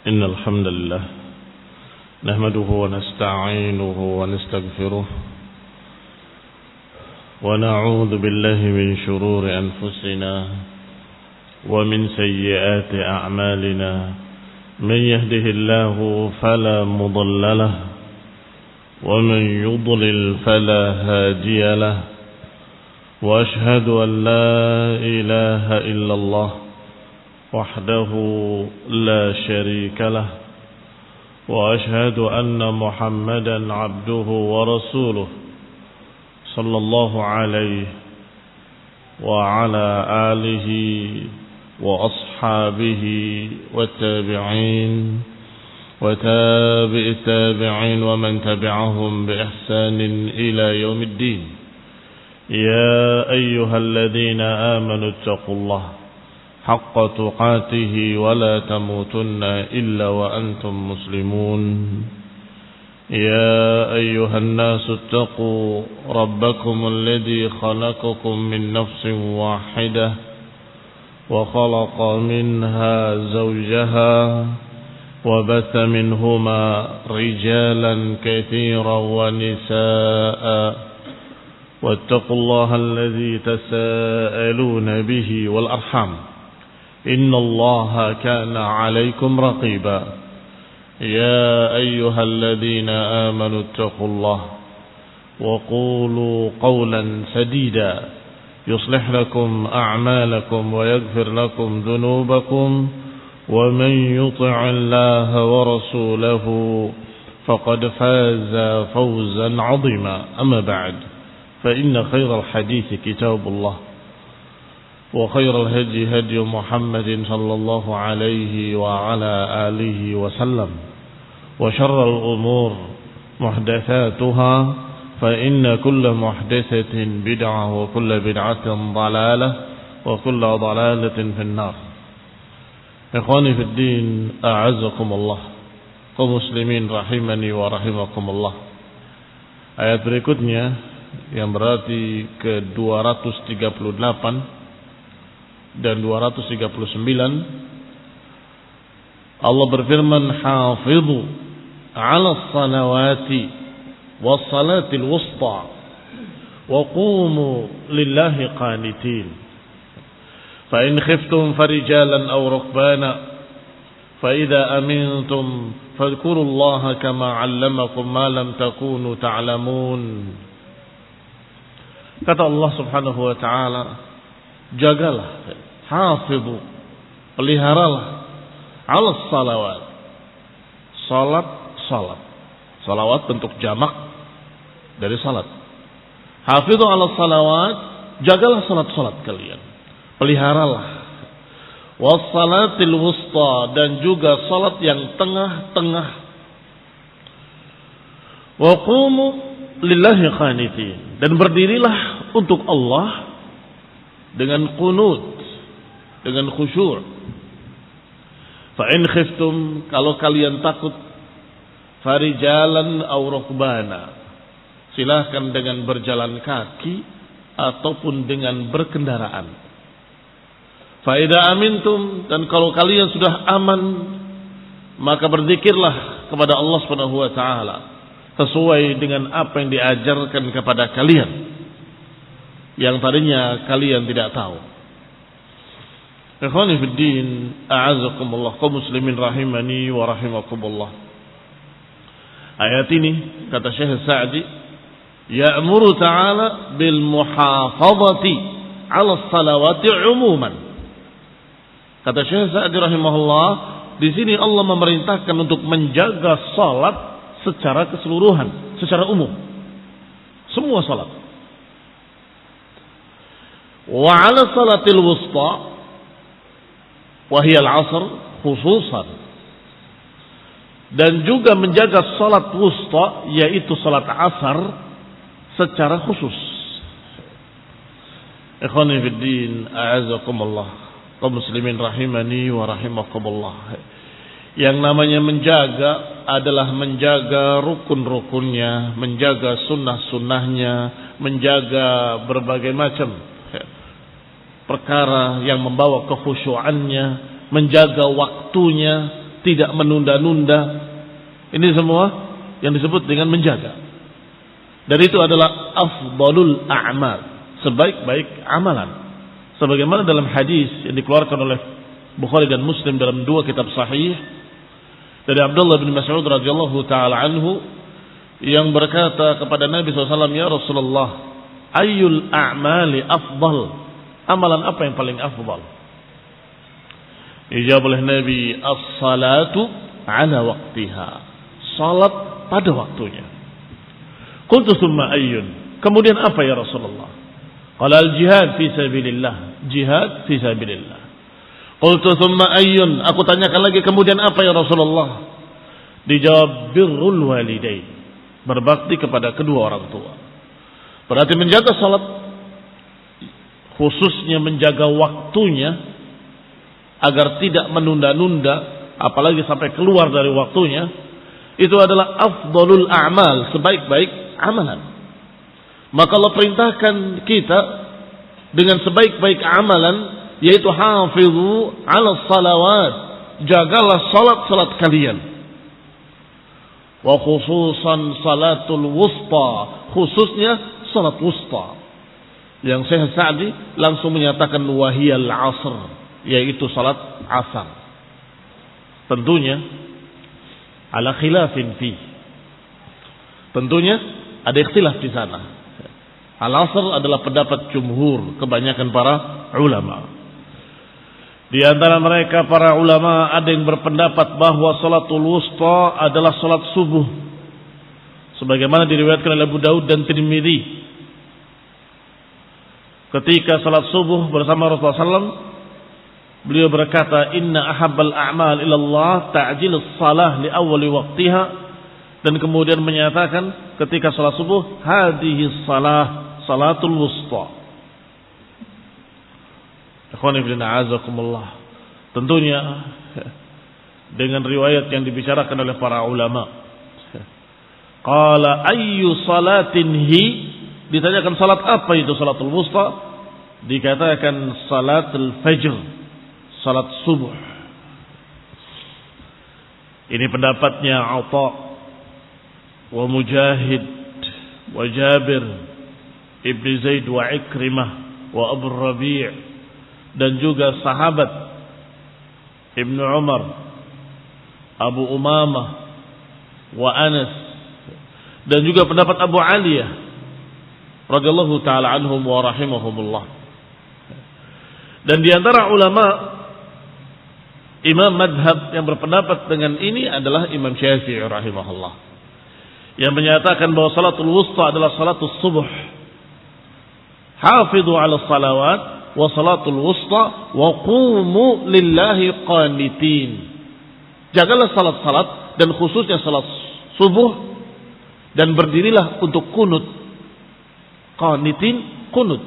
إن الحمد لله نحمده ونستعينه ونستغفره ونعوذ بالله من شرور أنفسنا ومن سيئات أعمالنا من يهده الله فلا مضل له ومن يضلل فلا هادي له وأشهد أن لا إله إلا الله وحده لا شريك له وأشهد أن محمدا عبده ورسوله صلى الله عليه وعلى آله وأصحابه والتابعين وتابع التابعين ومن تبعهم بإحسان إلى يوم الدين. يا أيها الذين آمنوا اتقوا الله حق تقاته ولا تموتن إلا وأنتم مسلمون. يا أيها الناس اتقوا ربكم الذي خلقكم من نفس واحدة وخلق منها زوجها وبث منهما رجالا كثيرا ونساء واتقوا الله الذي تساءلون به والأرحام إن الله كان عليكم رقيبا. يا أيها الذين آمنوا اتقوا الله وقولوا قولا سديدا يصلح لكم أعمالكم ويغفر لكم ذنوبكم ومن يطع الله ورسوله فقد فاز فوزا عظيما. أما بعد فإن خير الحديث كتاب الله وخير الهدي هدي محمد صلى الله عليه وعلى آله وسلم وشر الأمور محدثاتها فإن كل محدثة بدعة وكل بدعة ضلالة وكل ضلالة في النار. إخواني في الدين أعزكم الله kaum muslimin rahimani wa rahimakumullah. Ayat berikutnya yang berarti ke 238 dan 239 Allah berfirman, hafidhu 'ala salawati was salatil wusta wa qumu lillahi qanitin fa in khiftum farijalan aw rukbana fa idza amintum fadhkurullaha kama 'allamakum ma lam takunu ta'lamun. Kata Allah Subhanahu wa taala, jagalah, hafidhu, peliharalah, 'ala salawat, salat, salawat bentuk jamak dari salat. Hafidhu 'ala salawat, jagalah salat kalian, peliharalah. Was salatil wusta, dan juga salat yang tengah-tengah. Wa qumu lillahi qanitin, dan berdirilah untuk Allah dengan qunut, dengan khusyur. Fa in khiftum, kalau kalian takut, farijalan aw rukbana, silahkan dengan berjalan kaki ataupun dengan berkendaraan. Fa idza amintum, dan kalau kalian sudah aman, maka berzikirlah kepada Allah Subhanahu wa taala sesuai dengan apa yang diajarkan kepada kalian yang tadinya kalian tidak tahu. Ikhwani fid din, a'azzakumullah, kaum muslimin rahimani wa rahimakumullah. Ayat ini, kata Syekh Sa'di, ya'muru ta'ala bil muhafazati 'ala salawati 'umuman. Kata Syekh Sa'di rahimahullah, di sini Allah memerintahkan untuk menjaga salat secara keseluruhan, secara umum. Semua salat. Wa 'ala salatil wusta wa hiya al-'asr khususan, dan juga menjaga salat wusta, yaitu salat asar, secara khusus. Ikhwani fid din, a'azzakumullah, kaum muslimin rahimani wa rahimakumullah. Yang namanya menjaga adalah menjaga rukun-rukunnya, menjaga sunnah-sunnahnya, menjaga berbagai macam perkara yang membawa kekhusyuannya, menjaga waktunya, tidak menunda-nunda. Ini semua yang disebut dengan menjaga. Dan itu adalah afdalul a'mal, sebaik-baik amalan. Sebagaimana dalam hadis yang dikeluarkan oleh Bukhari dan Muslim dalam dua kitab sahih dari Abdullah bin Mas'ud radhiyallahu taala anhu yang berkata kepada Nabi SAW, ya Rasulullah, ayyul a'mali afdal? Amalan apa yang paling afdal? Dijawab oleh Nabi, as-salatu ala waqtiha. Salat pada waktunya. Qultu thumma ayyun? Kemudian apa ya Rasulullah? Qala al-jihad fi sabilillah. Jihad fi sabilillah. Qultu thumma ayyun? Aku tanyakan lagi, kemudian apa ya Rasulullah? Dijawab, birrul walidain. Berbakti kepada kedua orang tua. Berarti menjaga salat, khususnya menjaga waktunya agar tidak menunda-nunda, apalagi sampai keluar dari waktunya, itu adalah afdalul a'mal, sebaik-baik amalan. Maka Allah perintahkan kita dengan sebaik-baik amalan, yaitu hafizu 'ala salawat, jagalah salat-salat kalian. Wa khususan salatul wusta, khususnya salat wusta. Yang Syekh Sa'di langsung menyatakan wahiyal asr, yaitu salat asar. Tentunya ala khilafin fi. Tentunya ada ikhtilaf di sana. Al-asr adalah pendapat jumhur, kebanyakan para ulama. Di antara mereka para ulama ada yang berpendapat bahwa salatul wusta adalah salat subuh, sebagaimana diriwayatkan oleh Abu Daud dan Tirmidzi. Ketika salat subuh bersama Rasulullah SAW, beliau berkata, inna ahabbal a'mal ilallah ta'jilus salah li awwali waqtiha, dan kemudian menyatakan ketika salat subuh, hadhihi salah salatul wusta. Ikhwani fillah azakumullah. Tentunya dengan riwayat yang dibicarakan oleh para ulama. Qala ayyu salatin hi? Ditanyakan salat apa itu salatul wusta? Dikatakan salatul fajr, salat subuh. Ini pendapatnya Atha wa Mujahid wa Jabir Ibn Zaid wa Ikrimah wa Abu Rabi' dan juga sahabat Ibnu Umar, Abu Umamah wa Anas, dan juga pendapat Abu Aliyah radhiyallahu taala anhum wa rahimahumullah. Dan di antara ulama imam madhab yang berpendapat dengan ini adalah Imam Syafi'i rahimahullah, yang menyatakan bahwa salatul wusta adalah salatul subuh. Hafidhu ala salawat wa salatul wusta wa qumu lillahi qanitin. Jagalah salat-salat dan khususnya salat subuh, dan berdirilah untuk kunut. Qanitin, kunut,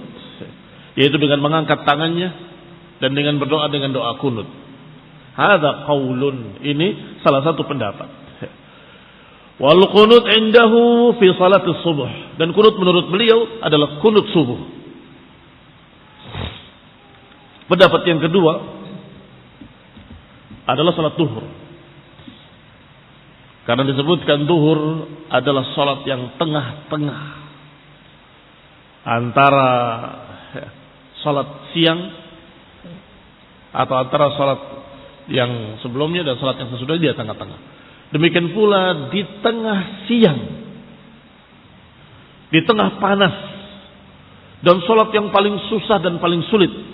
yaitu dengan mengangkat tangannya dan dengan berdoa dengan doa kunut. Hadza qaulun, ini salah satu pendapat. Wal qunut indahu fi salatis subuh, dan kunut menurut beliau adalah kunut subuh. Pendapat yang kedua adalah salat duhur. Karena disebutkan duhur adalah salat yang tengah-tengah antara salat siang atau antara salat yang sebelumnya dan salat yang sesudahnya, dia tengah-tengah. Demikian pula di tengah siang, di tengah panas, dan salat yang paling susah dan paling sulit.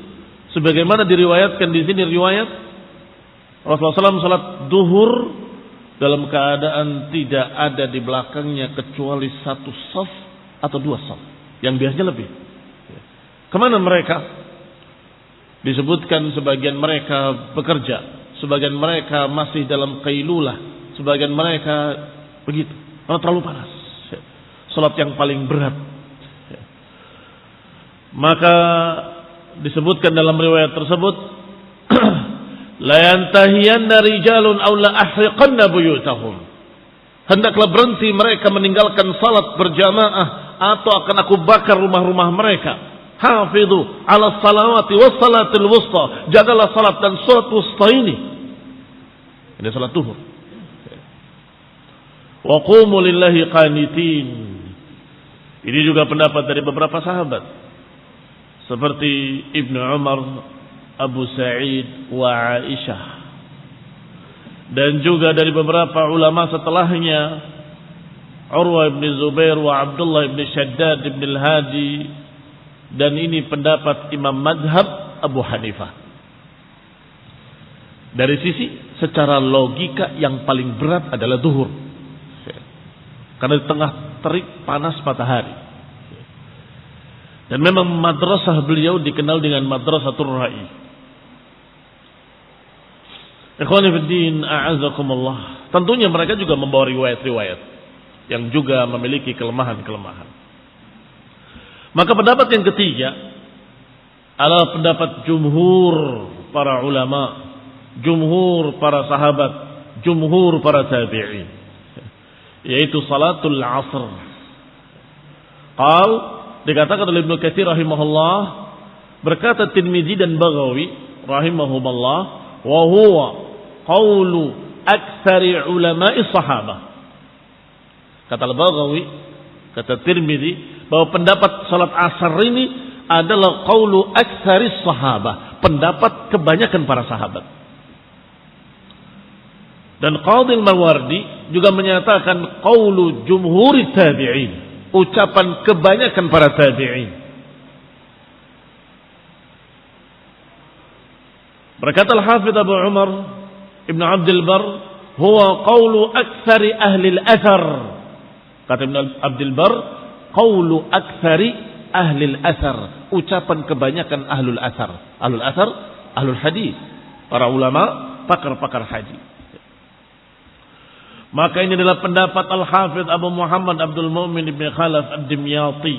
Sebagaimana diriwayatkan di sini riwayat Rasulullah SAW salat duhur dalam keadaan tidak ada di belakangnya kecuali satu saf atau dua saf, yang biasanya lebih. Kemana mereka? Disebutkan sebagian mereka bekerja, sebagian mereka masih dalam qailulah, sebagian mereka begitu, karena terlalu panas. Salat yang paling berat. Maka disebutkan dalam riwayat tersebut, la yantahiyanna rijalun aw la ahriqanna buyutahum. Hendaklah berhenti mereka meninggalkan salat berjamaah, atau akan aku bakar rumah-rumah mereka. Hafidhu ala salawati was salatil wusta. Jagalah salat dan salat wusta ini. Ini salat duhur. Wa qumu lillahi qanitin. Ini juga pendapat dari beberapa sahabat seperti Ibnu Umar, Abu Sa'id wa Aisyah, dan juga dari beberapa ulama setelahnya, Urwa bin Zubair wa Abdullah bin Shaddad bin Al-Hadi, dan ini pendapat Imam Madhab Abu Hanifah. Dari sisi secara logika yang paling berat adalah duhur, karena di tengah terik panas matahari. Dan memang madrasah beliau dikenal dengan madrasatul ra'i. Ikhwani fiddin, a'azakumullah. Tentunya mereka juga membawa riwayat-riwayat yang juga memiliki kelemahan-kelemahan. Maka pendapat yang ketiga adalah pendapat jumhur para ulama, jumhur para sahabat, jumhur para tabi'in, yaitu salatul asr. Dikatakan oleh Ibnu Katsir rahimahullah, berkata Tirmidzi dan Baghawi rahimahumullah, wa huwa qaulu aktsari ulama'i sahabah. Kata Al-Baghawi, kata Tirmidzi, bahwa pendapat salat asar ini adalah qaulu aktsari sahabah, pendapat kebanyakan para sahabat. Dan Qadhi Al-Mawardi juga menyatakan qaulu jumhuri tabi'in, ucapan kebanyakan para tabi'in. Berkata Al-Hafidz Abu Umar Ibn Abdul Bar, huwa qawlu aktsari ahli al-athar. Kata Ibn Abdul Bar, qawlu aktsari ahli al-athar, ucapan kebanyakan ahlul athar. Ahlul athar, ahlul hadis, para ulama, pakar-pakar hadis. Maka ini adalah pendapat Al-Hafidz Abu Muhammad Abdul Mu'min Ibn Khalaf Ad-Dimyati.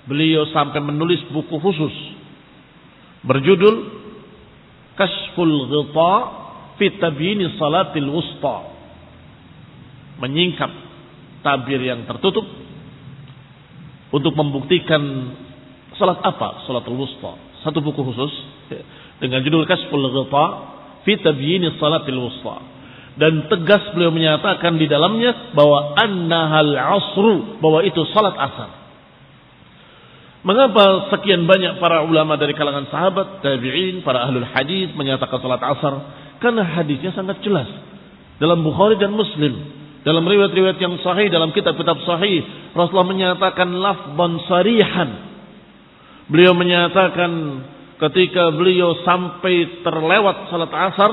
Beliau sampai menulis buku khusus berjudul Kashful Ghita fi Tabyin Salatil Wusta, menyingkap tabir yang tertutup untuk membuktikan salat apa, salatul wusta. Satu buku khusus dengan judul Kashful Ghita fi Tabyin Salatil Wusta. Dan tegas beliau menyatakan di dalamnya bahwa annahal asru, bahwa itu salat asar. Mengapa sekian banyak para ulama dari kalangan sahabat, tabi'in, para ahlul hadis menyatakan salat asar? Karena hadisnya sangat jelas dalam Bukhari dan Muslim, dalam riwayat-riwayat yang sahih, dalam kitab-kitab sahih, Rasulullah menyatakan lafzan sarihan. Beliau menyatakan ketika beliau sampai terlewat salat asar,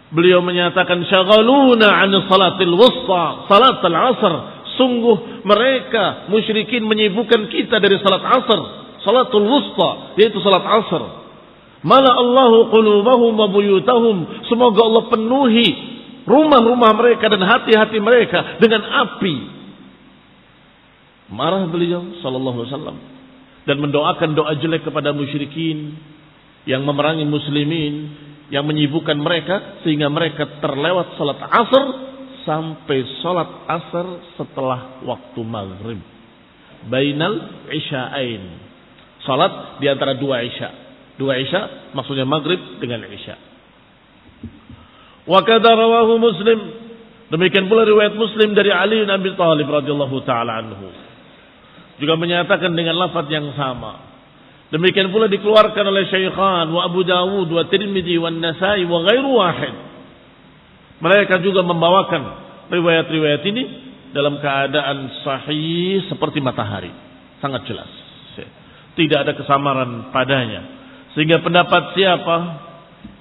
beliau menyatakan syaghaluna 'an salatil wusta, salatul asr. Sungguh mereka musyrikin menyibukkan kita dari salat asar, salatul wusta, yaitu salat asar. Mala Allahu qulubahum wa buyutahum. Semoga Allah penuhi rumah-rumah mereka dan hati-hati mereka dengan api. Marah beliau sallallahu alaihi wasallam dan mendoakan doa jelek kepada musyrikin yang memerangi muslimin, yang menyibukkan mereka sehingga mereka terlewat salat asar sampai salat asar setelah waktu maghrib. Bainal isya'ain. Salat di antara dua isya. Dua isya maksudnya maghrib dengan isya. Wa kadza rawahu Muslim. Demikian pula riwayat Muslim dari Ali bin Abi Thalib radhiyallahu taala anhu. Juga menyatakan dengan lafaz yang sama. Demikian pula dikeluarkan oleh Syaikhan wa Abu Dawud wa Tirmidzi wa Nasai wa ghairu wahid. Mereka juga membawakan riwayat-riwayat ini dalam keadaan sahih seperti matahari, sangat jelas. Tidak ada kesamaran padanya. Sehingga pendapat siapa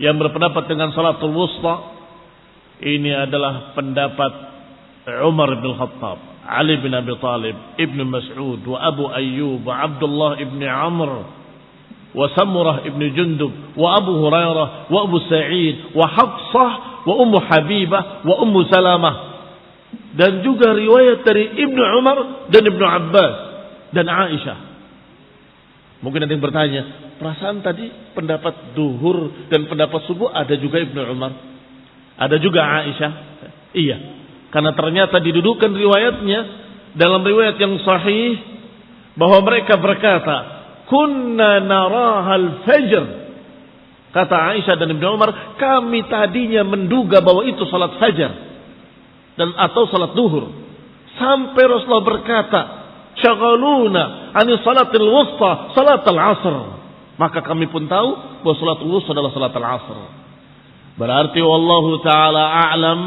yang berpendapat dengan salatul wusta, ini adalah pendapat Umar bin Khattab, Ali bin Abi Thalib, Ibn Mas'ud, wa Abu Ayyub, wa Abdullah ibn Amr, wa Samurah ibn Jundub, wa Abu Hurairah, wa Abu Sa'id, wa Hafsah, wa Ummu Habibah, wa Ummu Salamah. Dan juga riwayat dari Ibnu Umar dan Ibnu Abbas dan Aisyah. Mungkin ada yang bertanya, perasaan tadi pendapat duhur dan pendapat subuh ada juga Ibnu Umar, ada juga Aisyah. Iya, karena ternyata didudukan riwayatnya dalam riwayat yang sahih bahwa mereka berkata, kunna narahal fajr. Kata Aisyah dan Ibnu Umar, kami tadinya menduga bahwa itu salat fajar dan atau salat duhur. Sampai Rasulullah berkata, "Syaghaluna 'ani salatil wusta, salatul asr." Maka kami pun tahu bahwa salatul wusta adalah salatul asr. Berarti wallahu taala a'lam,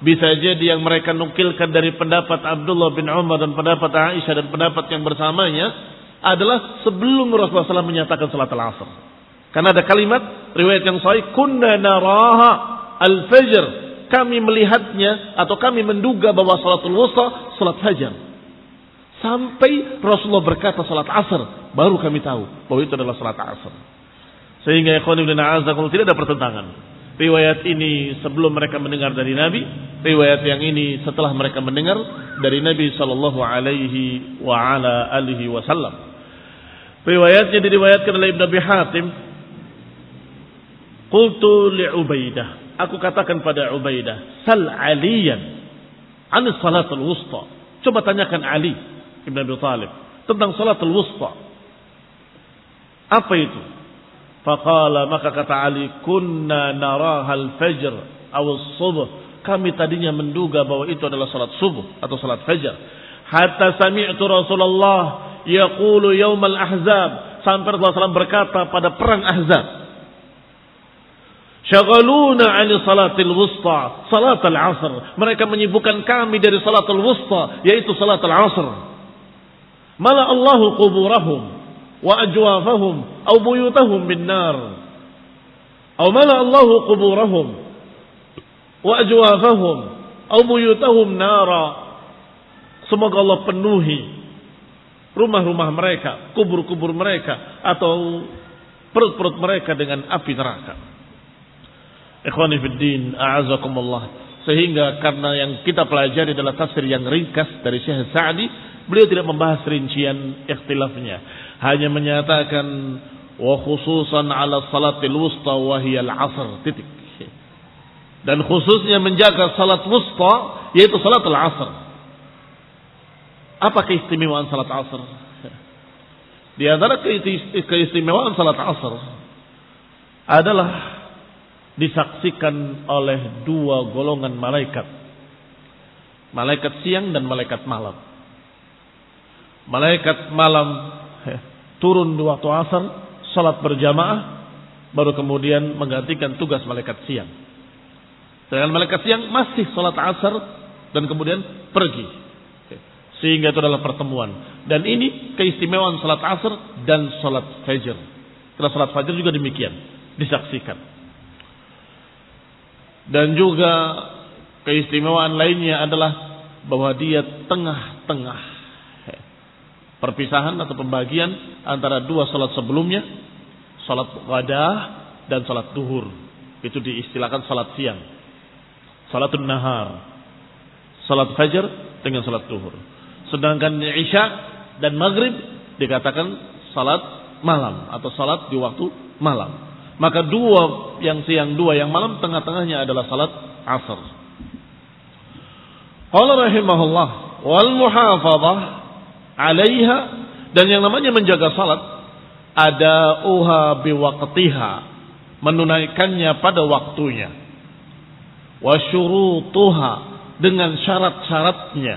bisa jadi yang mereka nukilkan dari pendapat Abdullah bin Umar dan pendapat Aisyah dan pendapat yang bersamanya adalah sebelum Rasulullah SAW menyatakan salatul asr. Karena ada kalimat riwayat yang sahih, kunna naraha al-fajr, kami melihatnya atau kami menduga bahwa salatul wusta salat fajar. Sampai Rasulullah berkata salat asar, baru kami tahu bahwa itu adalah salat asar. Sehingga ikhwan ibn a'azakumullah, tidak ada pertentangan. Riwayat ini sebelum mereka mendengar dari Nabi, riwayat yang ini setelah mereka mendengar dari Nabi sallallahu alaihi wa ala alihi wasallam. Riwayatnya diriwayatkan oleh Ibnu Abi Hatim, qultu li Ubaidah, aku katakan pada Ubaidah, sal aliyan an salatul wusta. Coba tanyakan Ali Ibn Abi Thalib tentang salatul wusta. Apa itu? Faqala, maka kata Ali, kunna naraha al-fajr aw as-subh. Kami tadinya menduga bahwa itu adalah salat subuh atau salat fajar. Hatta sami'tu Rasulullah yaqulu yaumal ahzab, sampai Rasulullah SAW berkata pada perang Ahzab, syaghaluna 'ani salatil wusta salatul asr. Mereka menyibukkan kami dari salatul wusta, yaitu salatul asr. Mala Allahu quburahum wa ajwafahum aw buyutahum bin nar. Aw mala Allahu quburahum wa ajwafahum aw buyutahum nara. Semoga Allah penuhi rumah-rumah mereka, kubur-kubur mereka atau perut-perut mereka dengan api neraka. Ikhwani fid din, a'azakumullah. Sehingga karena yang kita pelajari adalah tafsir yang ringkas dari Syekh Sa'di, beliau tidak membahas rincian ikhtilafnya, hanya menyatakan wa khususan ala salatil wusta wa hiya al-'asr, titik. Dan khususnya menjaga salat wusta, yaitu salatul asr. Apa keistimewaan salat asr? Di antara keistimewaan salat asr adalah disaksikan oleh dua golongan malaikat. Malaikat siang dan malaikat malam. Malaikat malam turun di waktu asar, salat berjamaah, baru kemudian menggantikan tugas malaikat siang. Sedangkan malaikat siang masih salat asar dan kemudian pergi. Sehingga itu adalah pertemuan. Dan ini keistimewaan salat asar dan salat fajar. Karena salat fajar juga demikian, disaksikan. Dan juga keistimewaan lainnya adalah bahwa dia tengah-tengah perpisahan atau pembagian antara dua salat sebelumnya, salat ghadah dan salat duhur. Itu diistilahkan salat siang, salatun nahar, salat fajar dengan salat duhur. Sedangkan isya dan maghrib dikatakan salat malam atau salat di waktu malam. Maka dua yang siang, dua yang malam, tengah-tengahnya adalah salat asar. Qala rahimahullah wal muhafadzah 'alaiha, dan yang namanya menjaga salat ada uha biwaqtiha, menunaikannya pada waktunya, wa syurutuha, dengan syarat-syaratnya,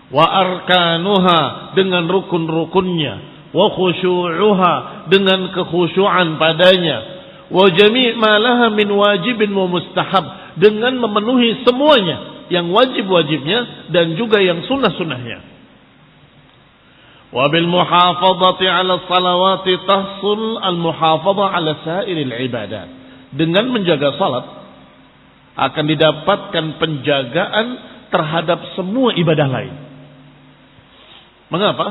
wa arkanuha, dengan rukun-rukunnya, wa khusyu'uha, dengan kekhusyuan padanya, wa jami' ma laha min wajibin wa mustahab, dengan memenuhi semuanya, yang wajib-wajibnya dan juga yang sunnah-sunnahnya. Wa bil muhafadzati 'ala salawati tahsul al muhafadzah 'ala sairil ibadat. Dengan menjaga salat akan didapatkan penjagaan terhadap semua ibadah lain. Mengapa?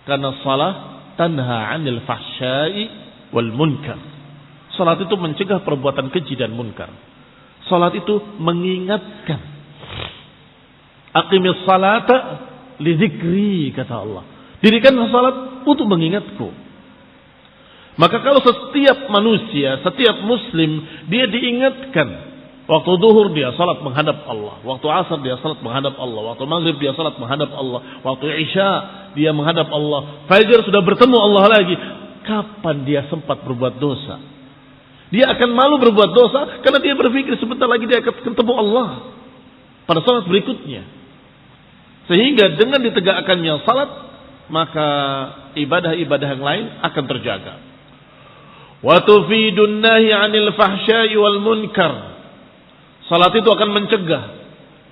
Karena salat tanha 'anil fahsya'i wal munkar. Salat itu mencegah perbuatan keji dan munkar. Salat itu mengingatkan. Aqimis salata li dzikri, kata Allah. Dirikanlah salat untuk mengingatku. Maka kalau setiap manusia, setiap muslim, dia diingatkan. Waktu zuhur dia salat menghadap Allah, waktu asar dia salat menghadap Allah, waktu maghrib dia salat menghadap Allah, waktu isya dia menghadap Allah, fajar sudah bertemu Allah lagi. Kapan dia sempat berbuat dosa? Dia akan malu berbuat dosa karena dia berpikir sebentar lagi dia akan ketemu Allah pada salat berikutnya. Sehingga dengan ditegakkannya salat, maka ibadah-ibadah yang lain akan terjaga. Wa tufidun nahi 'anil fahsya'i wal munkar. Salat itu akan mencegah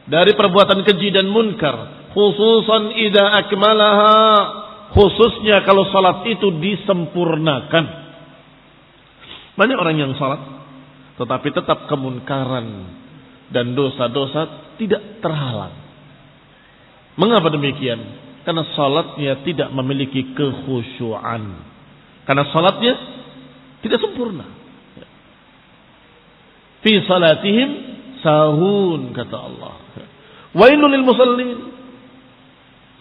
dari perbuatan keji dan munkar, khususan idza akmalaha, khususnya kalau salat itu disempurnakan. Banyak orang yang salat tetapi tetap kemunkaran dan dosa-dosa tidak terhalang. Mengapa demikian? Karena salatnya tidak memiliki kekhusyuan. Karena salatnya tidak sempurna. Fi salatihim sahun, kata Allah. Wailul lil musallin.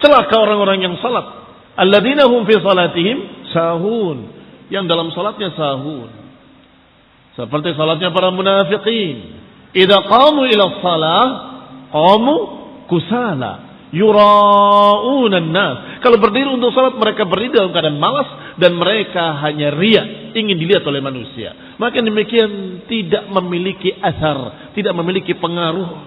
Celaka orang-orang yang salat. Alladzina hum fi salatihim sahun. Yang dalam salatnya sahun. Seperti salatnya para munafiqin. Idza qamu ila shalah qamu kusala yura'unan nas. Kalau berdiri untuk salat mereka berdiri dalam keadaan malas dan mereka hanya riya, ingin dilihat oleh manusia. Maka demikian tidak memiliki asar, tidak memiliki pengaruh,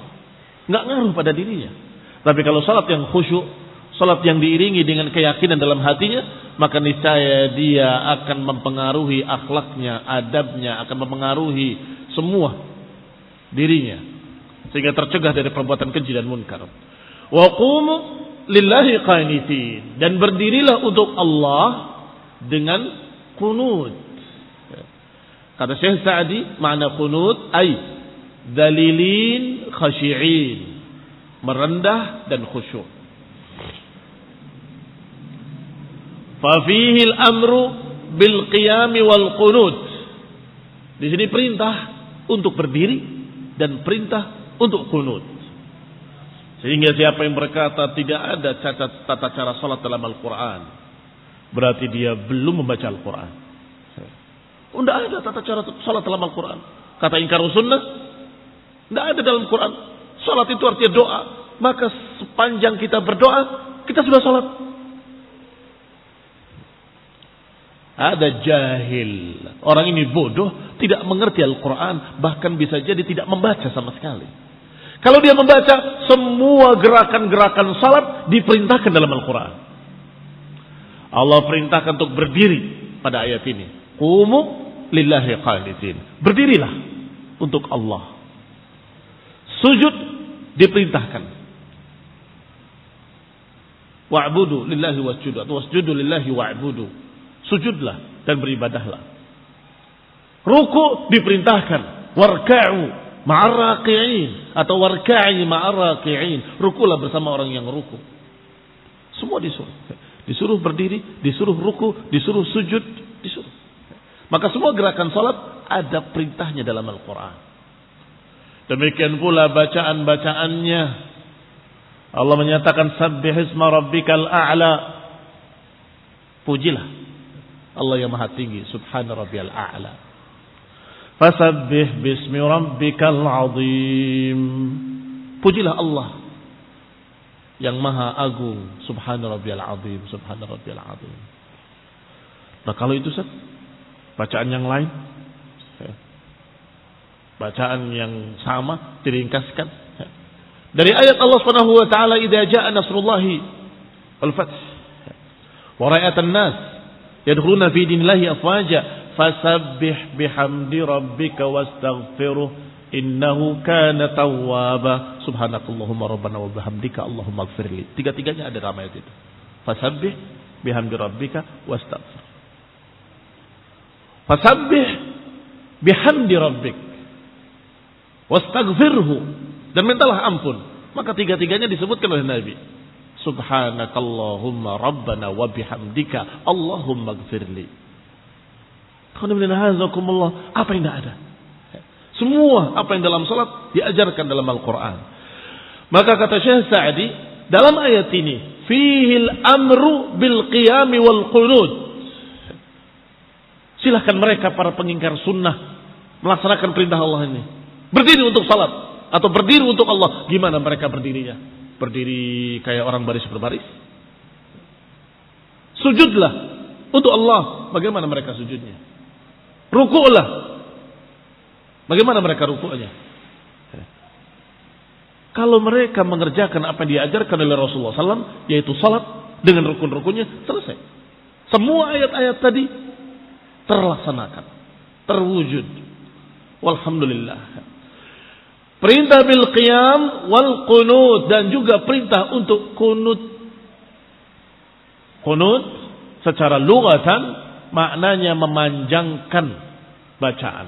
enggak ngaruh pada dirinya. Tapi kalau salat yang khusyuk, salat yang diiringi dengan keyakinan dalam hatinya, maka niscaya dia akan mempengaruhi akhlaknya, adabnya, akan mempengaruhi semua dirinya sehingga tercegah dari perbuatan keji dan munkar. Wa qumu lillahi qanitin, dan berdirilah untuk Allah dengan qunut. Kata Syekh Sa'di, makna qunut ay dalilin khashi'in, merendah dan khusyuk. Fa fihi al-amru bil qiyam wal qunut. Di sini perintah untuk berdiri dan perintah untuk qunut. Sehingga siapa yang berkata tidak ada tata cara salat dalam Al-Quran, berarti dia belum membaca Al-Quran. Tidak ada tata cara salat dalam Al-Quran. Kata ingkar sunnah, tidak ada dalam Quran. Salat itu artinya doa. Maka sepanjang kita berdoa, kita sudah salat. Ada jahil. Orang ini bodoh, tidak mengerti Al-Quran, bahkan bisa jadi tidak membaca sama sekali. Kalau dia membaca, semua gerakan-gerakan salat diperintahkan dalam Al-Quran. Allah perintahkan untuk berdiri pada ayat ini. Qumu lillahi qanitin. Berdirilah untuk Allah. Sujud diperintahkan. Wa'budu lillahi wasjudu. Wasjudu lillahi wa'budu. Sujudlah dan beribadahlah. Ruku diperintahkan. Warka'u ma'ar raqi'in, atau warka'i ma'ar raqi'in. Rukulah bersama orang yang ruku. Semua disuruh. Disuruh berdiri, disuruh ruku, disuruh sujud, disuruh. Maka semua gerakan salat ada perintahnya dalam Al-Quran. Demikian pula bacaan-bacaannya. Allah menyatakan sabbihisma rabbikal a'la. Pujilah Allah yang maha tinggi, subhana rabbiyal a'la. Fasabbih bismi rabbikal azim. Pujilah Allah yang maha agung, subhana rabbiyal azim, subhana rabbiyal azim. Nah kalau itu bacaan yang lain, bacaan yang sama diringkaskan dari ayat Allah Subhanahu wa taala, idza jaa nasrullahi wal fath wa ra'atan nas yadkhuluna fi dinillahi afwaja fasabbih bihamdi rabbika wastaghfiruh innahu kana tawwaba subhanakallahumma rabbana wa bihamdika allahumma ighfirli. Tiga-tiganya ada dalam ayat itu. Fasabbih bihamdi rabbika wastaghfir. Fasabbih bihamdi rabbik wastaghfirhu, dan mintalah ampun. Maka tiga-tiganya disebutkan oleh Nabi. Subhanakallahumma rabbana wa bihamdika allahumma ighfirli. Apa yang tidak ada? Semua apa yang dalam salat diajarkan dalam Al-Quran. Maka kata Syekh Sa'di dalam ayat ini, fihil amru bil qiyami wal qunut. Silahkan mereka para pengingkar sunnah melaksanakan perintah Allah ini. Berdiri untuk salat atau berdiri untuk Allah. Gimana mereka berdirinya? Berdiri kayak orang baris berbaris? Sujudlah untuk Allah. Bagaimana mereka sujudnya? Ruku'lah. Bagaimana mereka rukuknya? Kalau mereka mengerjakan apa yang diajarkan oleh Rasulullah SAW, yaitu salat dengan rukun-rukunnya, selesai. Semua ayat-ayat tadi terlaksanakan, terwujud. Walhamdulillah. Perintah bil qiyam wal qunut, dan juga perintah untuk kunut. Kunut secara lughatan maknanya memanjangkan bacaan,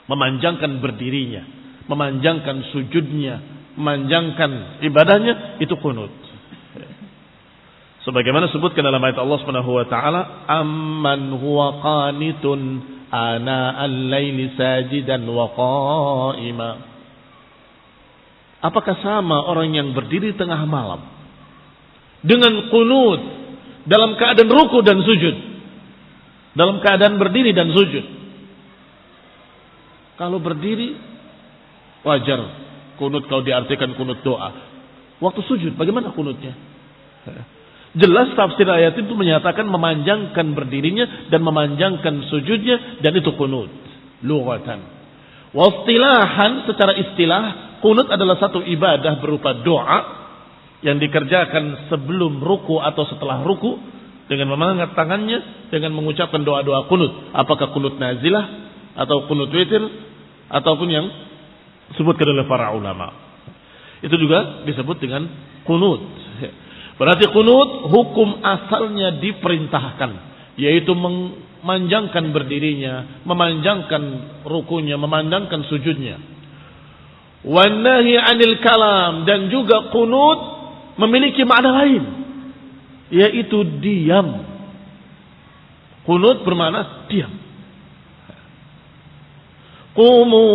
memanjangkan berdirinya, memanjangkan sujudnya, memanjangkan ibadahnya, itu kunut. Sebagaimana sebutkan dalam ayat Allah Subhanahu wa taala, amman huwa qanitun ana al-laili sajidan wa qa'ima. Apakah sama orang yang berdiri tengah malam dengan kunut dalam keadaan ruku dan sujud, dalam keadaan berdiri dan sujud? Kalau berdiri wajar kunut kalau diartikan kunut doa. Waktu sujud bagaimana kunutnya? Jelas tafsir ayat itu menyatakan memanjangkan berdirinya dan memanjangkan sujudnya, dan itu kunut lughatan. Wastilahan, secara istilah, kunut adalah satu ibadah berupa doa yang dikerjakan sebelum ruku atau setelah ruku dengan mengangkat tangannya dengan mengucapkan doa-doa kunut. Apakah kunut nazilah atau kunut witir ataupun yang disebutkan oleh para ulama. Itu juga disebut dengan kunut. Berarti kunut hukum asalnya diperintahkan, yaitu memanjangkan berdirinya, memanjangkan rukunya, memanjangkan sujudnya. Wan nahi 'anil kalam, dan juga kunut memiliki makna lain, yaitu diam. Kunut bermakna diam. Qumu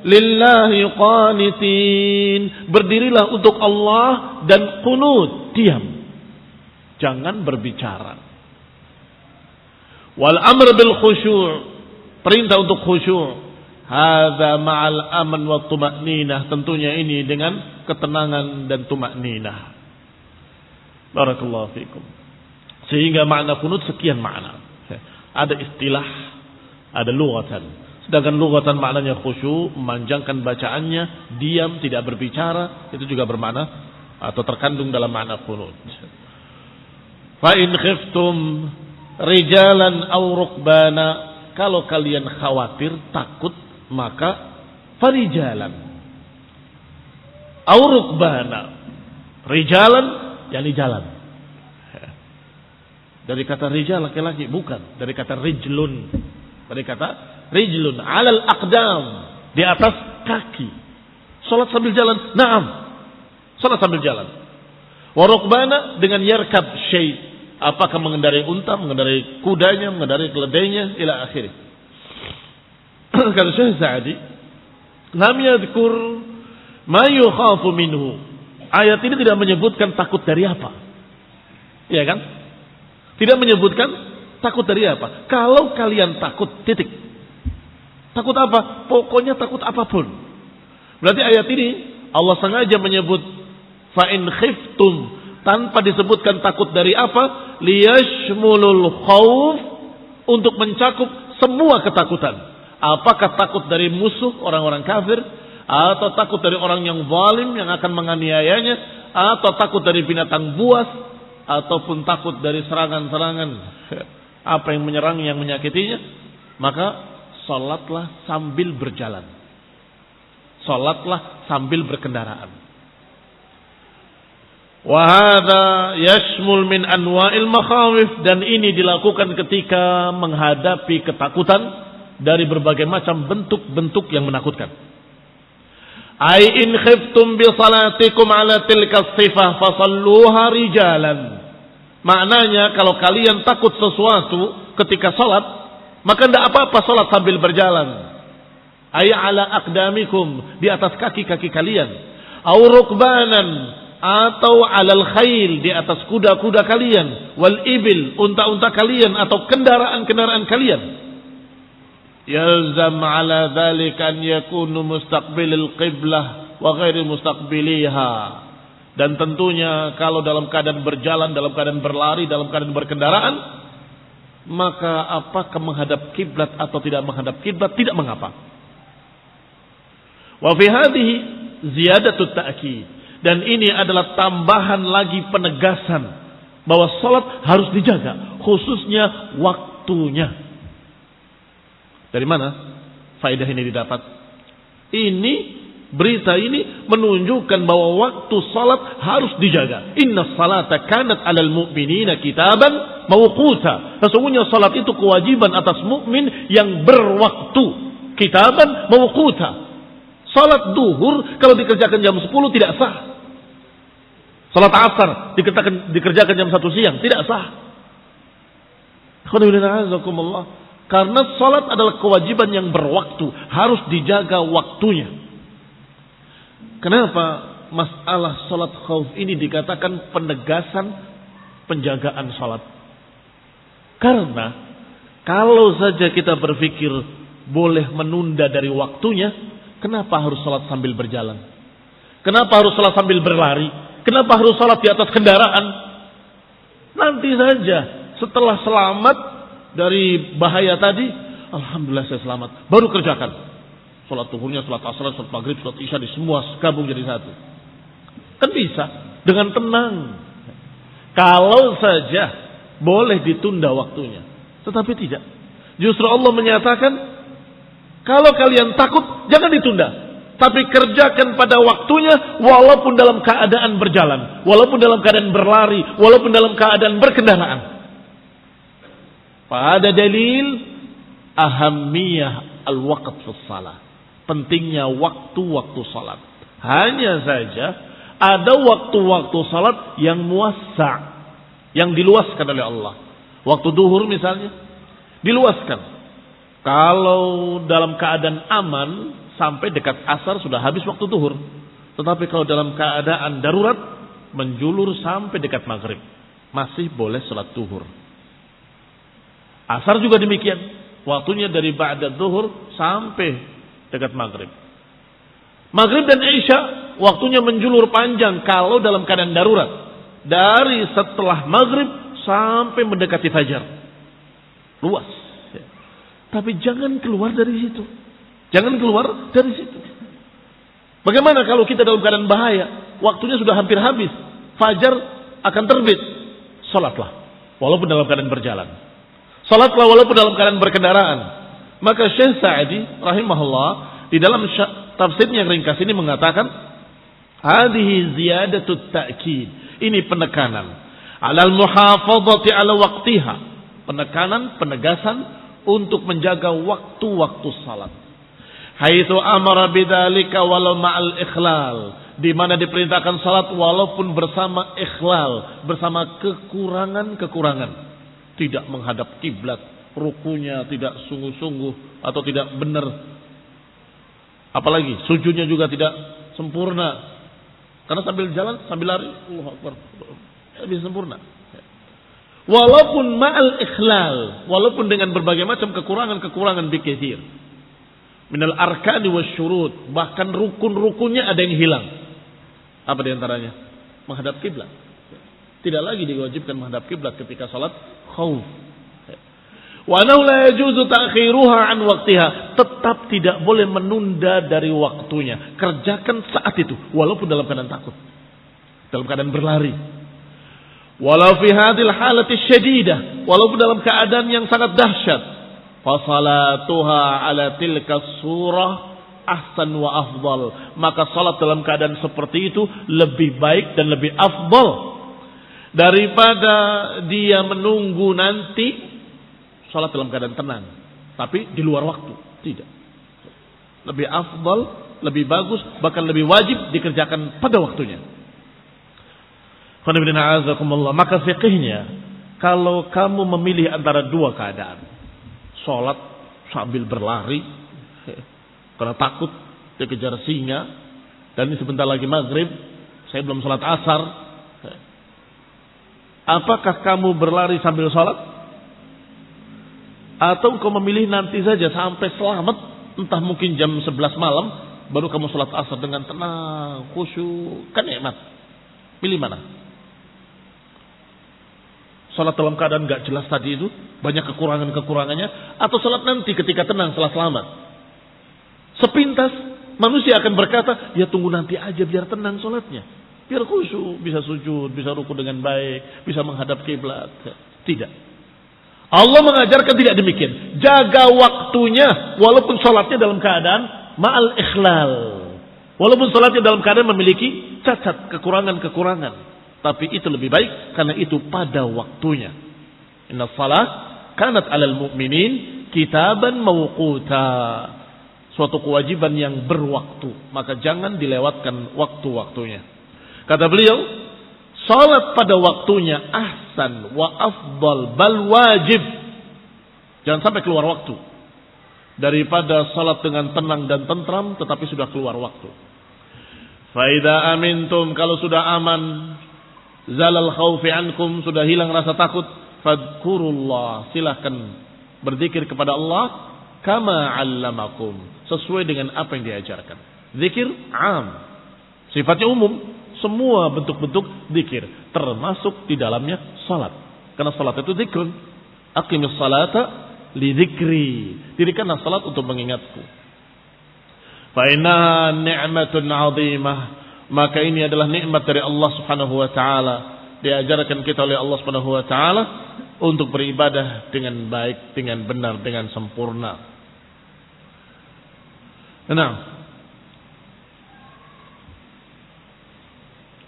lillahi qanitin, berdirilah untuk Allah dan kunut, diam, jangan berbicara. Wal amr bil khusyu', perintah untuk khusyu', hadza ma'al aman wa tuma'ninah, tentunya ini dengan ketenangan dan tuma'ninah. Barakallahu fikum. Sehingga makna kunut sekian makna. Ada istilah, ada lughatan. Sedangkan lughatan maknanya khusyu', memanjangkan bacaannya, diam, tidak berbicara, itu juga bermakna atau terkandung dalam makna qunut. Fa in khiftum rijalan aw rukbana, kalau kalian khawatir, takut, maka farijalan aw rukbana. Rijalan yakni jalan. Dari kata rijal laki-laki, bukan dari kata rijlun. Dari kata rijlun alal aqdam, di atas kaki. Salat sambil jalan, na'am. Salat sambil jalan. Wa rukbana dengan yarkab syai', apakah mengendarai unta, mengendarai kudanya, mengendarai keledainya, ila akhirih. Kata Syekh Sa'di, lam yadhkur ma yukhafu minhu. Ayat ini tidak menyebutkan takut dari apa. Iya kan? Tidak menyebutkan takut dari apa. Kalau kalian takut, titik. Takut apa? Pokoknya takut apapun. Berarti ayat ini Allah sengaja menyebut fa in khiftum tanpa disebutkan takut dari apa, liyashmulul khauf, untuk mencakup semua ketakutan. Apakah takut dari musuh orang-orang kafir, atau takut dari orang yang zalim yang akan menganiayanya, atau takut dari binatang buas, ataupun takut dari serangan-serangan apa yang menyerang, yang menyakitinya, maka salatlah sambil berjalan, salatlah sambil berkendaraan. Wa hadza yashmul min anwa'il makhawif, dan ini dilakukan ketika menghadapi ketakutan dari berbagai macam bentuk-bentuk yang menakutkan. Ai in khiftum bi salatikum ala tilka sifah fasalluha rijalan. Maknanya kalau kalian takut sesuatu ketika salat, maka tidak apa-apa salat sambil berjalan. Ai ala aqdamikum, di atas kaki-kaki kalian. Au rukbanan, atau alal khail, di atas kuda-kuda kalian. Wal ibil, unta-unta kalian atau kendaraan-kendaraan kalian. Yalzam ala dzalika an yakunu mustaqbilil qiblah wa ghairi mustaqbiliha. Dan tentunya kalau dalam keadaan berjalan, dalam keadaan berlari, dalam keadaan berkendaraan, maka apakah menghadap kiblat atau tidak menghadap kiblat tidak mengapa. Wa fi hadhihi ziyadatut ta'kid. Dan ini adalah tambahan lagi penegasan bahwa salat harus dijaga, khususnya waktunya. Dari mana faedah ini didapat? Ini berita ini menunjukkan bahwa waktu salat harus dijaga. Inna salata kanat 'alal mu'minina kitaban mawquta. Sesungguhnya salat itu kewajiban atas mukmin yang berwaktu. Kitaban mawquta. Salat duhur kalau dikerjakan jam 10 tidak sah. Salat asar dikerjakan jam 1 siang tidak sah. Karena salat adalah kewajiban yang berwaktu, harus dijaga waktunya. Kenapa masalah salat khauf ini dikatakan penegasan penjagaan salat? Karena kalau saja kita berpikir boleh menunda dari waktunya, kenapa harus salat sambil berjalan? Kenapa harus salat sambil berlari? Kenapa harus salat di atas kendaraan? Nanti saja setelah selamat dari bahaya tadi, alhamdulillah saya selamat, baru kerjakan. Salat zuhurnya, salat asar, salat maghrib, salat isya, di semua gabung jadi satu. Kan bisa dengan tenang. Kalau saja boleh ditunda waktunya. Tetapi tidak. Justru Allah menyatakan, kalau kalian takut jangan ditunda, tapi kerjakan pada waktunya, walaupun dalam keadaan berjalan, walaupun dalam keadaan berlari, walaupun dalam keadaan berkendaraan. Pada dalil ahammiyah al-waqt fi shalah, pentingnya waktu-waktu salat. Hanya saja ada waktu-waktu salat yang muwassa', yang diluaskan oleh Allah. Waktu duhur misalnya diluaskan. Kalau dalam keadaan aman sampai dekat asar sudah habis waktu duhur. Tetapi kalau dalam keadaan darurat menjulur sampai dekat maghrib, masih boleh salat duhur. Asar juga demikian, waktunya dari ba'da duhur sampai dekat maghrib. Maghrib dan isya waktunya menjulur panjang kalau dalam keadaan darurat, dari setelah maghrib sampai mendekati fajar. Luas. Tapi jangan keluar dari situ. Jangan keluar dari situ. Bagaimana kalau kita dalam keadaan bahaya, waktunya sudah hampir habis, fajar akan terbit, salatlah walaupun dalam keadaan berjalan. Salatlah walaupun dalam keadaan berkendaraan. Maka Syekh Sa'di rahimahullah di dalam tafsirnya yang ringkas ini mengatakan, hadhihi ziyadatut ta'kid. Ini penekanan. 'Alal muhafadzati 'ala waqtiha. Penekanan, penegasan untuk menjaga waktu-waktu salat. Haitsu amara bidzalika walau ma'al ikhlal, di mana diperintahkan salat walaupun bersama ikhlal, bersama kekurangan-kekurangan. Tidak menghadap kiblat, rukunya tidak sungguh-sungguh atau tidak benar. Apalagi sujudnya juga tidak sempurna. Karena sambil jalan, sambil lari, Allahu Akbar, tidak bisa sempurna. Walaupun ma'al ikhlal, walaupun dengan berbagai macam kekurangan-kekurangan bikatsir. Minal arkani wasyurut, bahkan rukun-rukunnya ada yang hilang. Apa di antaranya? Menghadap kiblat. Tidak lagi diwajibkan menghadap kiblat ketika salat khauf. Wa annahu la yajuzu ta'khiruha an waqtiha, tetap tidak boleh menunda dari waktunya. Kerjakan saat itu walaupun dalam keadaan takut, dalam keadaan berlari. Walau fi hadhil halati syadidah, walaupun dalam keadaan yang sangat dahsyat. Fa salatuha ala tilka surah ahsan wa afdal, maka salat dalam keadaan seperti itu lebih baik dan lebih afdal daripada dia menunggu nanti salat dalam keadaan tenang tapi di luar waktu. Tidak. Lebih afdal, lebih bagus, bahkan lebih wajib dikerjakan pada waktunya. Maka fiqihnya, kalau kamu memilih antara dua keadaan, salat sambil berlari karena takut dikejar singa, dan ini sebentar lagi maghrib, saya belum salat asar, apakah kamu berlari sambil salat? Atau kau memilih nanti saja sampai selamat, entah mungkin jam 11 malam, baru kamu salat asar dengan tenang, khusyuk, kan nikmat. Pilih mana? Salat dalam keadaan gak jelas tadi itu, banyak kekurangan-kekurangannya, atau salat nanti ketika tenang setelah selamat? Sepintas manusia akan berkata, ya tunggu nanti aja biar tenang sholatnya. Biar khusyuk, bisa sujud, bisa ruku dengan baik, bisa menghadap kiblat. Tidak. Allah mengajarkan tidak demikian. Jaga waktunya walaupun sholatnya dalam keadaan ma'al ikhlal. Walaupun sholatnya dalam keadaan memiliki cacat, kekurangan-kekurangan. Tapi itu lebih baik karena itu pada waktunya. Inna salat kanat alal mu'minin kitaban mawquta. Suatu kewajiban yang berwaktu. Maka jangan dilewatkan waktu-waktunya. Kata beliau, salat pada waktunya ahsan wa afdal bal wajib. Jangan sampai keluar waktu. Daripada salat dengan tenang dan tentram tetapi sudah keluar waktu. Faida amintum, kalau sudah aman, zalal khaufi ankum, sudah hilang rasa takut, fadkurullah, silahkan berzikir kepada Allah kama 'allamakum, sesuai dengan apa yang diajarkan. Zikir am, sifatnya umum, semua bentuk-bentuk zikir termasuk di dalamnya salat. Karena salat itu zikrun. Aqimis salata li dzikri. Dirikanlah salat untuk mengingatku. Fa inna ni'matun 'azimah. Maka ini adalah nikmat dari Allah Subhanahu wa taala. Diajarkan kita oleh Allah Subhanahu wa taala untuk beribadah dengan baik, dengan benar, dengan sempurna. Nah,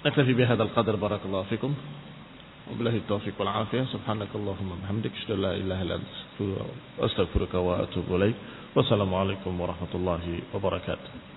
naktafi bihadzal qadar, barakallahu fikum. Wabillahi taufiq wal afiyah. Subhanakallahumma bihamdik, asyhadu an la ilaha illa anta, astaghfiruka wa atubu ilaik. Wassalamualaikum warahmatullahi wabarakatuh.